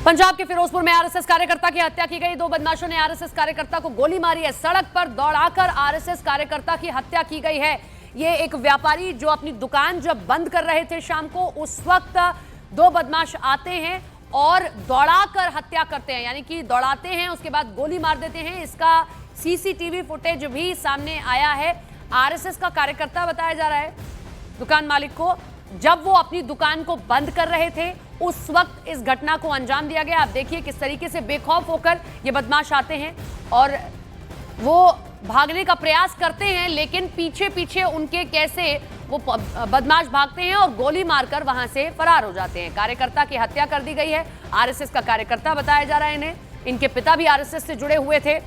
पंजाब के फिरोजपुर में आरएसएस कार्यकर्ता की हत्या की गई। दो बदमाशों ने आरएसएस कार्यकर्ता को गोली मारी है। सड़क पर दौड़ाकर आरएसएस कार्यकर्ता की हत्या की गई है। ये एक व्यापारी जो अपनी दुकान जब बंद कर रहे थे शाम को, उस वक्त दो बदमाश आते हैं और दौड़ाकर हत्या करते हैं, यानी कि दौड़ाते हैं उसके बाद गोली मार देते हैं। इसका सीसीटीवी फुटेज भी सामने आया है। आरएसएस का कार्यकर्ता बताया जा रहा है दुकान मालिक को, जब वो अपनी दुकान को बंद कर रहे थे उस वक्त इस घटना को अंजाम दिया गया। आप देखिए किस तरीके से बेखौफ होकर ये बदमाश आते हैं और वो भागने का प्रयास करते हैं, लेकिन पीछे पीछे उनके कैसे वो बदमाश भागते हैं और गोली मारकर वहां से फरार हो जाते हैं। कार्यकर्ता की हत्या कर दी गई है। आरएसएस का कार्यकर्ता बताया जा रहा है इन्हें। इनके पिता भी आरएसएस से जुड़े हुए थे।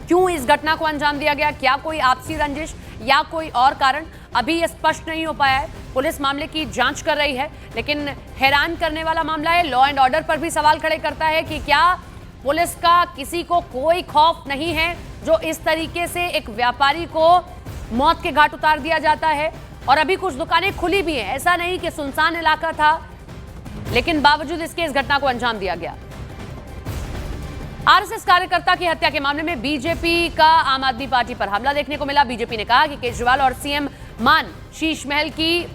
क्यों इस घटना को अंजाम दिया गया, क्या कोई आपसी रंजिश या कोई और कारण, अभी ये स्पष्ट नहीं हो पाया है। पुलिस मामले की जांच कर रही है, लेकिन हैरान करने वाला मामला है। लॉ एंड ऑर्डर पर भी सवाल खड़े करता है कि क्या पुलिस का किसी को कोई खौफ नहीं है जो इस तरीके से एक व्यापारी को मौत के घाट उतार दिया जाता है। और अभी कुछ दुकानें खुली भी हैं, ऐसा नहीं कि सुनसान इलाका था, लेकिन बावजूद इसके इस घटना को अंजाम दिया गया। आरएसएस कार्यकर्ता की हत्या के मामले में बीजेपी का आम आदमी पार्टी पर हमला देखने को मिला। बीजेपी ने कहा कि केजरीवाल और सीएम मान शीश महल की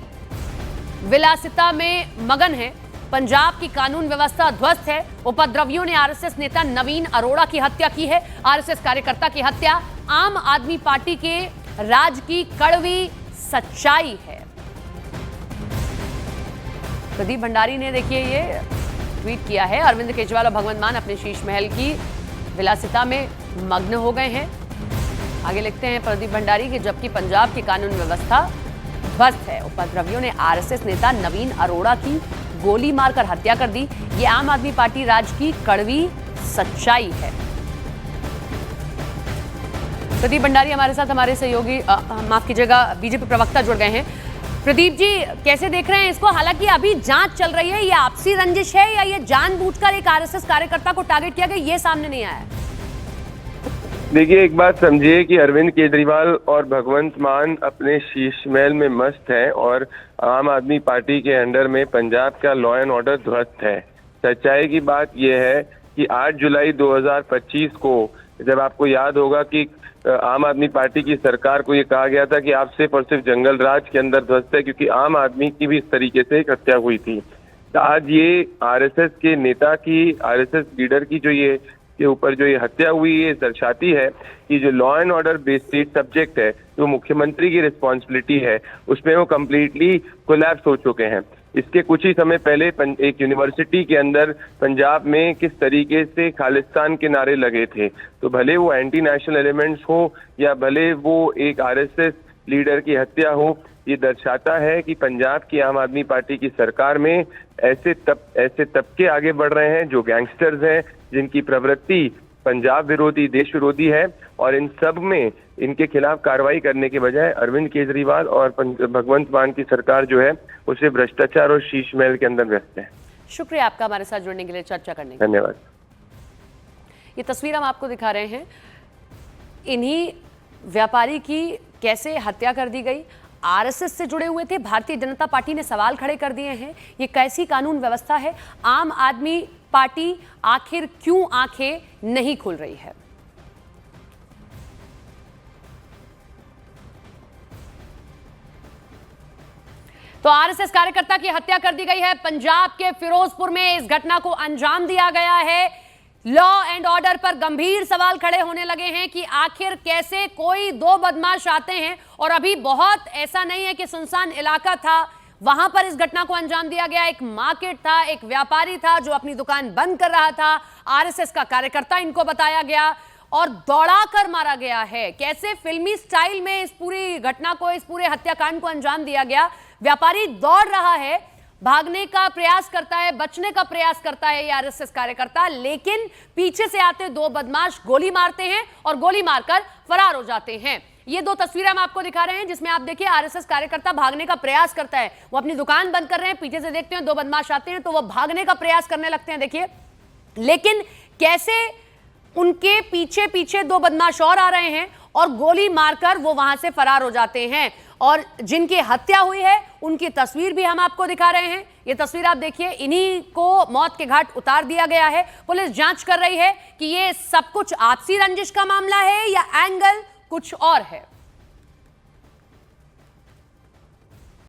विलासिता में मगन है। पंजाब की कानून व्यवस्था ध्वस्त है। उपद्रवियों ने आरएसएस नेता नवीन अरोड़ा की हत्या की है। आरएसएस कार्यकर्ता की हत्या आम आदमी पार्टी के राज की कड़वी सच्चाई है। प्रदीप भंडारी ने देखिए ये ट्वीट किया है। अरविंद केजरीवाल और भगवंत मान अपने शीश महल की विलासिता में मग्न हो गए हैं। आगे लिखते हैं प्रदीप भंडारी कि जबकि पंजाब की कानून व्यवस्था ध्वस्त है, उपद्रवियों ने आरएसएस नेता नवीन अरोड़ा की गोली मारकर हत्या कर दी। ये आम आदमी पार्टी राज की कड़वी सच्चाई है। प्रदीप भंडारी हमारे साथ हमारे सहयोगी माफ कीजिएगा बीजेपी प्रवक्ता जुड़ गए हैं। प्रदीप जी, कैसे देख रहे हैं इसको? हालांकि अभी जांच चल रही है, ये आपसी रंजिश है या ये जानबूझकर एक आरएसएस कार्यकर्ता को टारगेट किया गया, ये सामने नहीं आया है। देखिए, एक बात समझिए कि अरविंद केजरीवाल और भगवंत मान अपने शीश महल में मस्त हैं और आम आदमी पार्टी के अंडर में पंजाब का लॉ एंड ऑर्डर ध्वस्त है। सच्चाई की बात यह है कि 8 जुलाई 2025 को, जब आपको याद होगा कि आम आदमी पार्टी की सरकार को ये कहा गया था कि आप सिर्फ और सिर्फ जंगल राज के अंदर ध्वस्त है, क्योंकि आम आदमी की भी इस तरीके से एक हत्या हुई थी। तो आज ये आरएसएस के नेता की, आरएसएस लीडर की जो ये के ऊपर जो ये हत्या हुई, ये दर्शाती है कि जो law and order based state subject है, जो मुख्यमंत्री की रिस्पॉन्सिबिलिटी है, उसमें वो कम्प्लीटली कोलैप्स हो चुके हैं। इसके कुछ ही समय पहले एक यूनिवर्सिटी के अंदर पंजाब में किस तरीके से खालिस्तान के नारे लगे थे, तो भले वो एंटी नेशनल एलिमेंट्स हो या भले वो एक आरएसएस लीडर की हत्या हो, ये दर्शाता है कि पंजाब की आम आदमी पार्टी की सरकार में ऐसे तबके आगे बढ़ रहे हैं जो गैंगस्टर्स हैं, जिनकी प्रवृत्ति पंजाब विरोधी, देश विरोधी है। और इन सब में इनके खिलाफ कार्रवाई करने के बजाय अरविंद केजरीवाल और भगवंत मान की सरकार जो है उसे भ्रष्टाचार और शीश महल के अंदर व्यस्त है। शुक्रिया आपका हमारे साथ जुड़ने के लिए, चर्चा करने के लिए। धन्यवाद। ये तस्वीर हम आपको दिखा रहे हैं, इन्हीं व्यापारी की कैसे हत्या कर दी गई। आरएसएस से जुड़े हुए थे। भारतीय जनता पार्टी ने सवाल खड़े कर दिए हैं, ये कैसी कानून व्यवस्था है? आम आदमी पार्टी आखिर क्यों आंखें नहीं खुल रही है? तो आरएसएस कार्यकर्ता की हत्या कर दी गई है। पंजाब के फिरोजपुर में इस घटना को अंजाम दिया गया है। लॉ एंड ऑर्डर पर गंभीर सवाल खड़े होने लगे हैं कि आखिर कैसे कोई दो बदमाश आते हैं, और अभी बहुत ऐसा नहीं है कि सुनसान इलाका था, वहां पर इस घटना को अंजाम दिया गया। एक मार्केट था, एक व्यापारी था जो अपनी दुकान बंद कर रहा था। आरएसएस का कार्यकर्ता इनको बताया गया और दौड़ा कर मारा गया है। कैसे फिल्मी स्टाइल में इस पूरी घटना को, इस पूरे हत्याकांड को अंजाम दिया गया। व्यापारी दौड़ रहा है, भागने का प्रयास करता है, बचने का प्रयास करता है ये आरएसएस कार्यकर्ता, लेकिन पीछे से आते दो बदमाश गोली मारते हैं और गोली मारकर फरार हो जाते हैं। ये दो तस्वीरें हम आपको दिखा रहे हैं जिसमें आप देखिए आरएसएस कार्यकर्ता भागने का प्रयास करता है। वो अपनी दुकान बंद कर रहे हैं, पीछे से देखते हैं दो बदमाश आते हैं तो वो भागने का प्रयास करने लगते हैं, देखिए। लेकिन कैसे उनके पीछे पीछे दो बदमाश और आ रहे हैं और गोली मारकर वो वहां से फरार हो जाते हैं। और जिनकी हत्या हुई है उनकी तस्वीर भी हम आपको दिखा रहे हैं ये तस्वीर आप देखिए, इन्हीं को मौत के घाट उतार दिया गया है। पुलिस जांच कर रही है कि ये सब कुछ आपसी रंजिश का मामला है या एंगल कुछ और है।